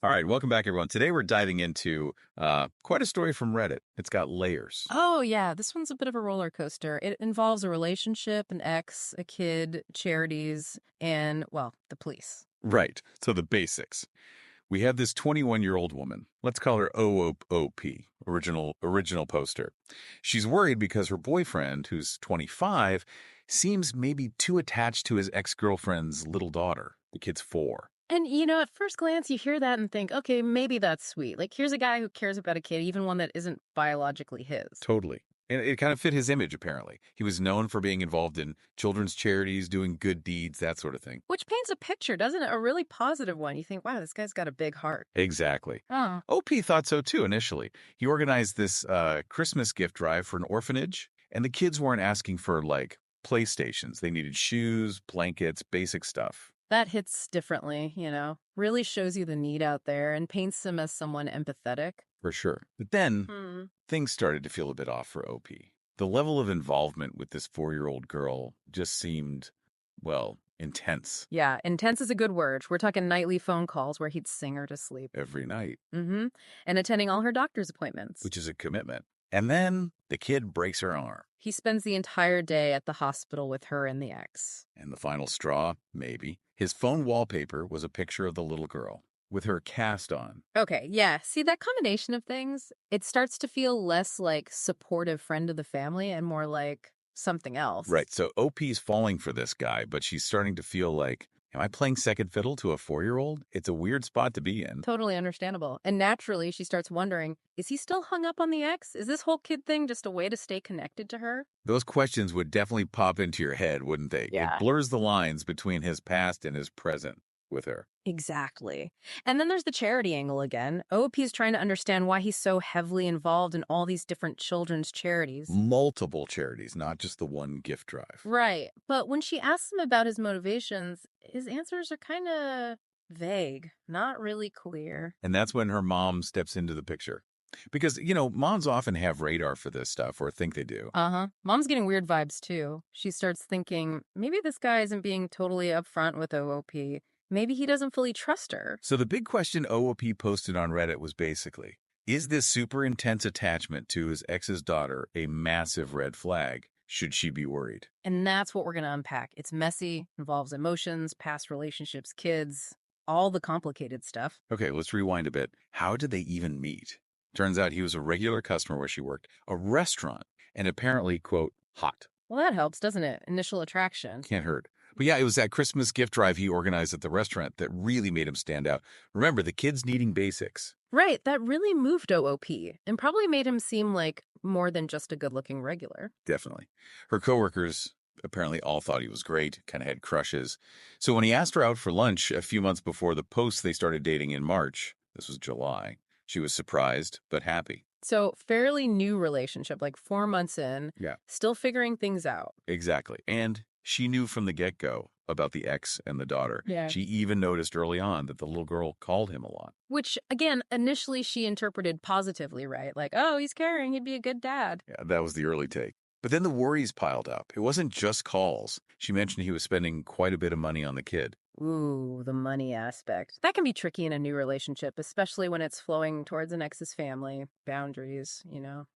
All right, welcome back, everyone. Today we're diving into quite a story from Reddit. It's got layers. Oh, yeah. This one's a bit of a roller coaster. It involves a relationship, an ex, a kid, charities, and, well, the police. Right. So the basics. We have this 21-year-old woman. Let's call her OOP, original poster. She's worried because her boyfriend, who's 25, seems maybe too attached to his ex-girlfriend's little daughter. The kid's 4. And, at first glance, you hear that and think, okay, maybe that's sweet. Like, here's a guy who cares about a kid, even one that isn't biologically his. Totally. And it kind of fit his image, apparently. He was known for being involved in children's charities, doing good deeds, that sort of thing. Which paints a picture, doesn't it? A really positive one. You think, wow, this guy's got a big heart. Exactly. Oh. OP thought so too initially. He organized this Christmas gift drive for an orphanage, and the kids weren't asking for like PlayStations. They needed shoes, blankets, basic stuff. That hits differently, really shows you the need out there and paints him as someone empathetic. For sure. But then Hmm. things started to feel a bit off for OP. The level of involvement with this 4-year-old girl just seemed, well, intense Yeah, intense is a good word. We're talking nightly phone calls where he'd sing her to sleep. every night, Mm-hmm. And attending all her doctor's appointments. which is a commitment. And then the kid breaks her arm. He spends the entire day at the hospital with her and the ex. And the final straw, maybe, his phone wallpaper was a picture of the little girl with her cast on. Okay, yeah. See, that combination of things, it starts to feel less like supportive friend of the family and more like something else. Right. So OP's falling for this guy, but she's starting to feel like, am I playing second fiddle to a 4-year-old? It's a weird spot to be in. Totally understandable. And naturally, she starts wondering, is he still hung up on the ex? Is this whole kid thing just a way to stay connected to her? Those questions would definitely pop into your head, wouldn't they? Yeah. It blurs the lines between his past and his present with her. Exactly. And then there's the charity angle again. OP is trying to understand why he's so heavily involved in all these different children's charities. Multiple charities, not just the one gift drive. Right. But when she asks him about his motivations, his answers are kind of vague, not really clear. And that's when her mom steps into the picture. Because, moms often have radar for this stuff or think they do. Uh-huh. Mom's getting weird vibes too. She starts thinking, maybe this guy isn't being totally upfront with OOP. Maybe he doesn't fully trust her. So the big question OOP posted on Reddit was basically, is this super intense attachment to his ex's daughter a massive red flag? Should she be worried? And that's what we're going to unpack. It's messy, involves emotions, past relationships, kids, all the complicated stuff. Okay, let's rewind a bit. How did they even meet? Turns out he was a regular customer where she worked, a restaurant, and apparently, quote, hot. Well, that helps, doesn't it? Initial attraction. Can't hurt. But yeah, it was that Christmas gift drive he organized at the restaurant that really made him stand out. Remember, the kids needing basics. Right, that really moved OOP and probably made him seem like more than just a good-looking regular. Definitely. Her coworkers apparently all thought he was great, kind of had crushes. So when he asked her out for lunch a few months before the post they started dating in March, this was July, she was surprised but happy. So, fairly new relationship, like 4 months in. Yeah. Still figuring things out. Exactly. And she knew from the get-go about the ex and the daughter. Yeah. She even noticed early on that the little girl called him a lot. Which, again, initially she interpreted positively, right? Like, oh, he's caring, he'd be a good dad. Yeah, that was the early take. But then the worries piled up. It wasn't just calls. She mentioned he was spending quite a bit of money on the kid. Ooh, the money aspect. That can be tricky in a new relationship, especially when it's flowing towards an ex's family, boundaries.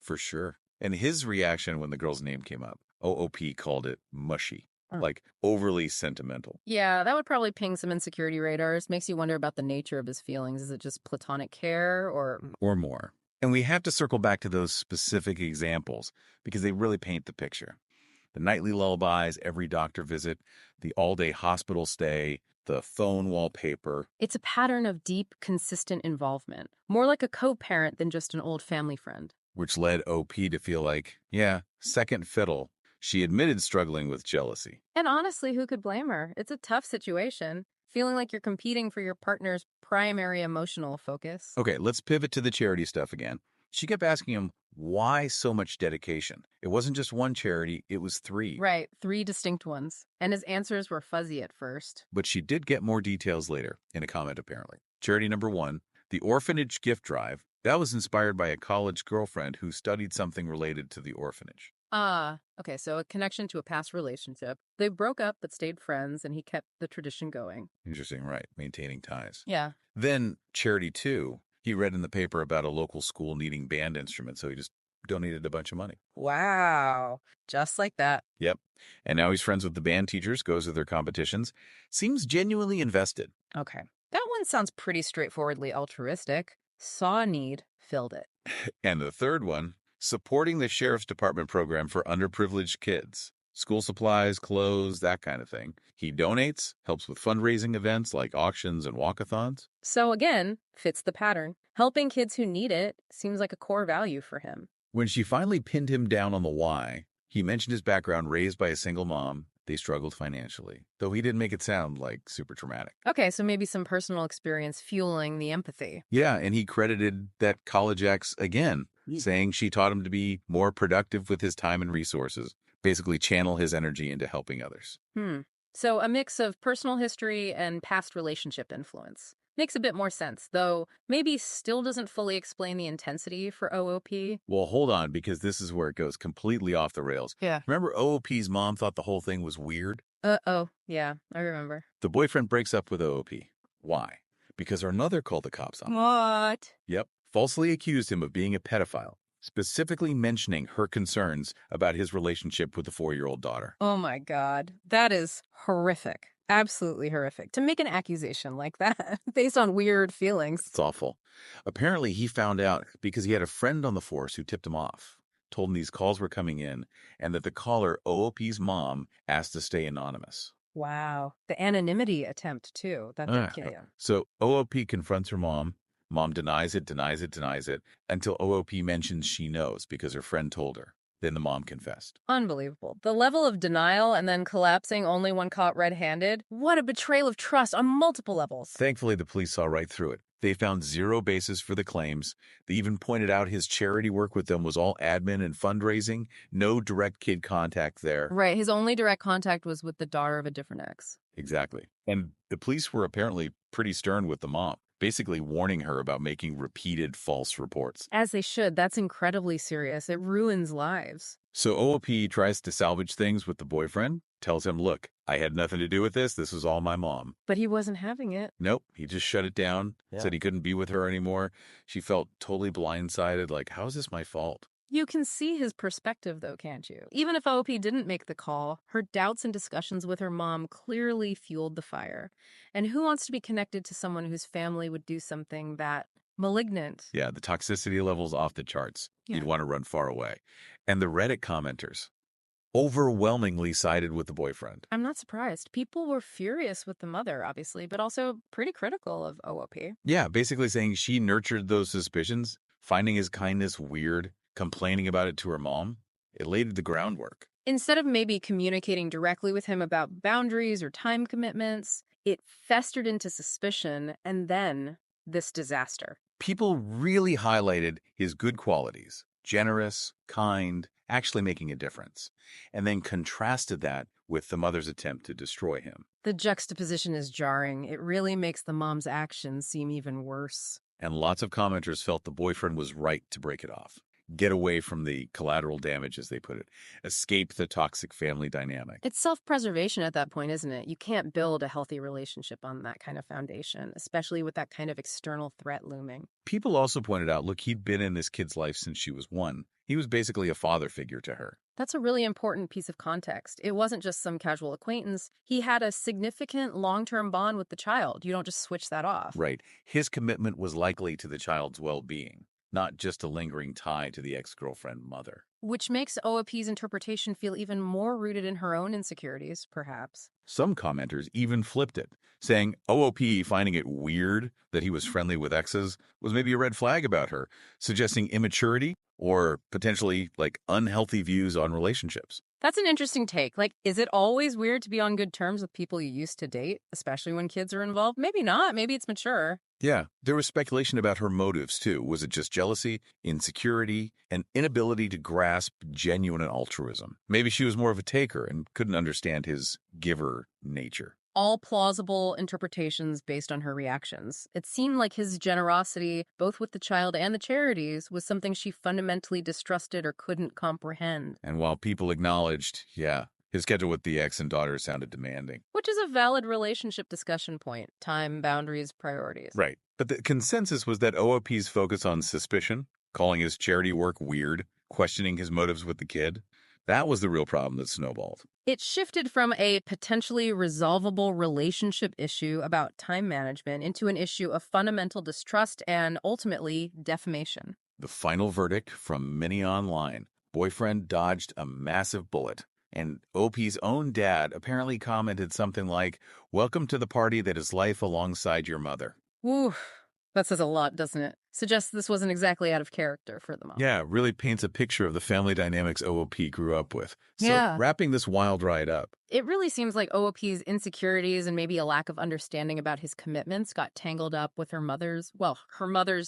For sure. And his reaction when the girl's name came up, OOP called it mushy, like overly sentimental. Yeah, that would probably ping some insecurity radars. Makes you wonder about the nature of his feelings. Is it just platonic care or more. And we have to circle back to those specific examples because they really paint the picture. The nightly lullabies, every doctor visit, the all-day hospital stay, the phone wallpaper. It's a pattern of deep, consistent involvement, more like a co-parent than just an old family friend. Which led OP to feel like, yeah, second fiddle. She admitted struggling with jealousy. And honestly, who could blame her? It's a tough situation, feeling like you're competing for your partner's primary emotional focus. Okay, let's pivot to the charity stuff again. She kept asking him, why so much dedication? It wasn't just one charity, it was 3. Right, 3 distinct ones. And his answers were fuzzy at first. But she did get more details later, in a comment apparently. Charity number 1, the orphanage gift drive. That was inspired by a college girlfriend who studied something related to the orphanage. Okay, so a connection to a past relationship. They broke up but stayed friends, and he kept the tradition going. Interesting, right? Maintaining ties. Yeah. Then Charity 2, he read in the paper about a local school needing band instruments, so he just donated a bunch of money. Wow. Just like that. Yep. And now he's friends with the band teachers, goes to their competitions, seems genuinely invested. Okay. That one sounds pretty straightforwardly altruistic. Saw a need, filled it. And the third one, supporting the sheriff's department program for underprivileged kids. School supplies, clothes, that kind of thing. He donates, helps with fundraising events like auctions and walkathons. So again, fits the pattern. Helping kids who need it seems like a core value for him. When she finally pinned him down on the why, he mentioned his background raised by a single mom. They struggled financially, though he didn't make it sound like super traumatic. Okay, so maybe some personal experience fueling the empathy. Yeah, and he credited that college ex again, saying she taught him to be more productive with his time and resources, basically channel his energy into helping others. So a mix of personal history and past relationship influence. Makes a bit more sense, though maybe still doesn't fully explain the intensity for OOP. Well, hold on, because this is where it goes completely off the rails. Yeah. Remember OOP's mom thought the whole thing was weird? Uh-oh. Yeah, I remember. The boyfriend breaks up with OOP. Why? Because her mother called the cops on him. What? Yep. Falsely accused him of being a pedophile, specifically mentioning her concerns about his relationship with the 4-year-old daughter. Oh my God. That is horrific. Absolutely horrific. To make an accusation like that based on weird feelings. It's awful. Apparently, he found out because he had a friend on the force who tipped him off, told him these calls were coming in, and that the caller, OOP's mom, asked to stay anonymous. Wow. The anonymity attempt, too. That did kill you. So OOP confronts her mom. Mom denies it, until OOP mentions she knows because her friend told her. Then the mom confessed. Unbelievable. The level of denial and then collapsing only when caught red-handed. What a betrayal of trust on multiple levels. Thankfully, the police saw right through it. They found zero basis for the claims. They even pointed out his charity work with them was all admin and fundraising, no direct kid contact there. Right. His only direct contact was with the daughter of a different ex. Exactly. And the police were apparently pretty stern with the mom, basically warning her about making repeated false reports. As they should. That's incredibly serious. It ruins lives. So OOP tries to salvage things with the boyfriend, tells him, look, I had nothing to do with this. This was all my mom. But he wasn't having it. Nope. He just shut it down, said he couldn't be with her anymore. She felt totally blindsided, like, how is this my fault? You can see his perspective, though, can't you? Even if OP didn't make the call, her doubts and discussions with her mom clearly fueled the fire. And who wants to be connected to someone whose family would do something that malignant? Yeah, the toxicity level's off the charts. Yeah. You'd want to run far away. And the Reddit commenters overwhelmingly sided with the boyfriend. I'm not surprised. People were furious with the mother, obviously, but also pretty critical of OOP. Yeah, basically saying she nurtured those suspicions, finding his kindness weird, complaining about it to her mom. It laid the groundwork. Instead of maybe communicating directly with him about boundaries or time commitments, it festered into suspicion and then this disaster. People really highlighted his good qualities, generous, kind, actually making a difference, and then contrasted that with the mother's attempt to destroy him. The juxtaposition is jarring. It really makes the mom's actions seem even worse. And lots of commenters felt the boyfriend was right to break it off. Get away from the collateral damage, as they put it. Escape the toxic family dynamic. It's self-preservation at that point, isn't it? You can't build a healthy relationship on that kind of foundation, especially with that kind of external threat looming. People also pointed out, look, he'd been in this kid's life since she was 1. He was basically a father figure to her. That's a really important piece of context. It wasn't just some casual acquaintance. He had a significant long-term bond with the child. You don't just switch that off. Right. His commitment was likely to the child's well-being, not just a lingering tie to the ex-girlfriend mother. Which makes OOP's interpretation feel even more rooted in her own insecurities, perhaps. Some commenters even flipped it, saying OOP finding it weird that he was friendly with exes was maybe a red flag about her, suggesting immaturity or potentially unhealthy views on relationships. That's an interesting take. Is it always weird to be on good terms with people you used to date, especially when kids are involved? Maybe not. Maybe it's mature. Yeah, there was speculation about her motives, too. Was it just jealousy, insecurity, and inability to grasp genuine altruism? Maybe she was more of a taker and couldn't understand his giver nature. All plausible interpretations based on her reactions. It seemed like his generosity, both with the child and the charities, was something she fundamentally distrusted or couldn't comprehend. And while people acknowledged, yeah, his schedule with the ex and daughter sounded demanding. Which is a valid relationship discussion point. Time, boundaries, priorities. Right. But the consensus was that OOP's focus on suspicion, calling his charity work weird, questioning his motives with the kid, that was the real problem that snowballed. It shifted from a potentially resolvable relationship issue about time management into an issue of fundamental distrust and, ultimately, defamation. The final verdict from many online: boyfriend dodged a massive bullet. And OP's own dad apparently commented something like, "Welcome to the party that is life alongside your mother." Woo, that says a lot, doesn't it? Suggests this wasn't exactly out of character for the mom. Yeah, really paints a picture of the family dynamics OOP grew up with. So Yeah. wrapping this wild ride up, It really seems like OOP's insecurities and maybe a lack of understanding about his commitments got tangled up with her mother's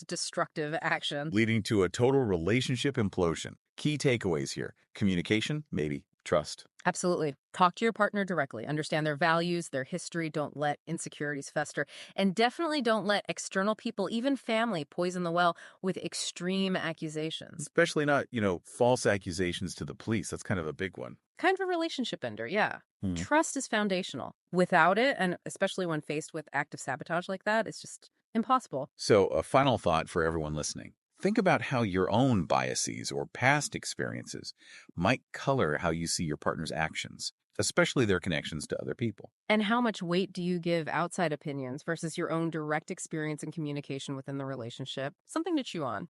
destructive actions. leading to a total relationship implosion. Key takeaways here: communication, maybe; trust. Absolutely. Talk to your partner directly. Understand their values, their history. Don't let insecurities fester. And definitely don't let external people, even family, poison the well with extreme accusations. Especially not, false accusations to the police. That's kind of a big one. Kind of a relationship ender, yeah. Hmm. Trust is foundational. Without it, and especially when faced with active sabotage like that, it's just impossible. So, a final thought for everyone listening. Think about how your own biases or past experiences might color how you see your partner's actions, especially their connections to other people. And how much weight do you give outside opinions versus your own direct experience and communication within the relationship? Something to chew on.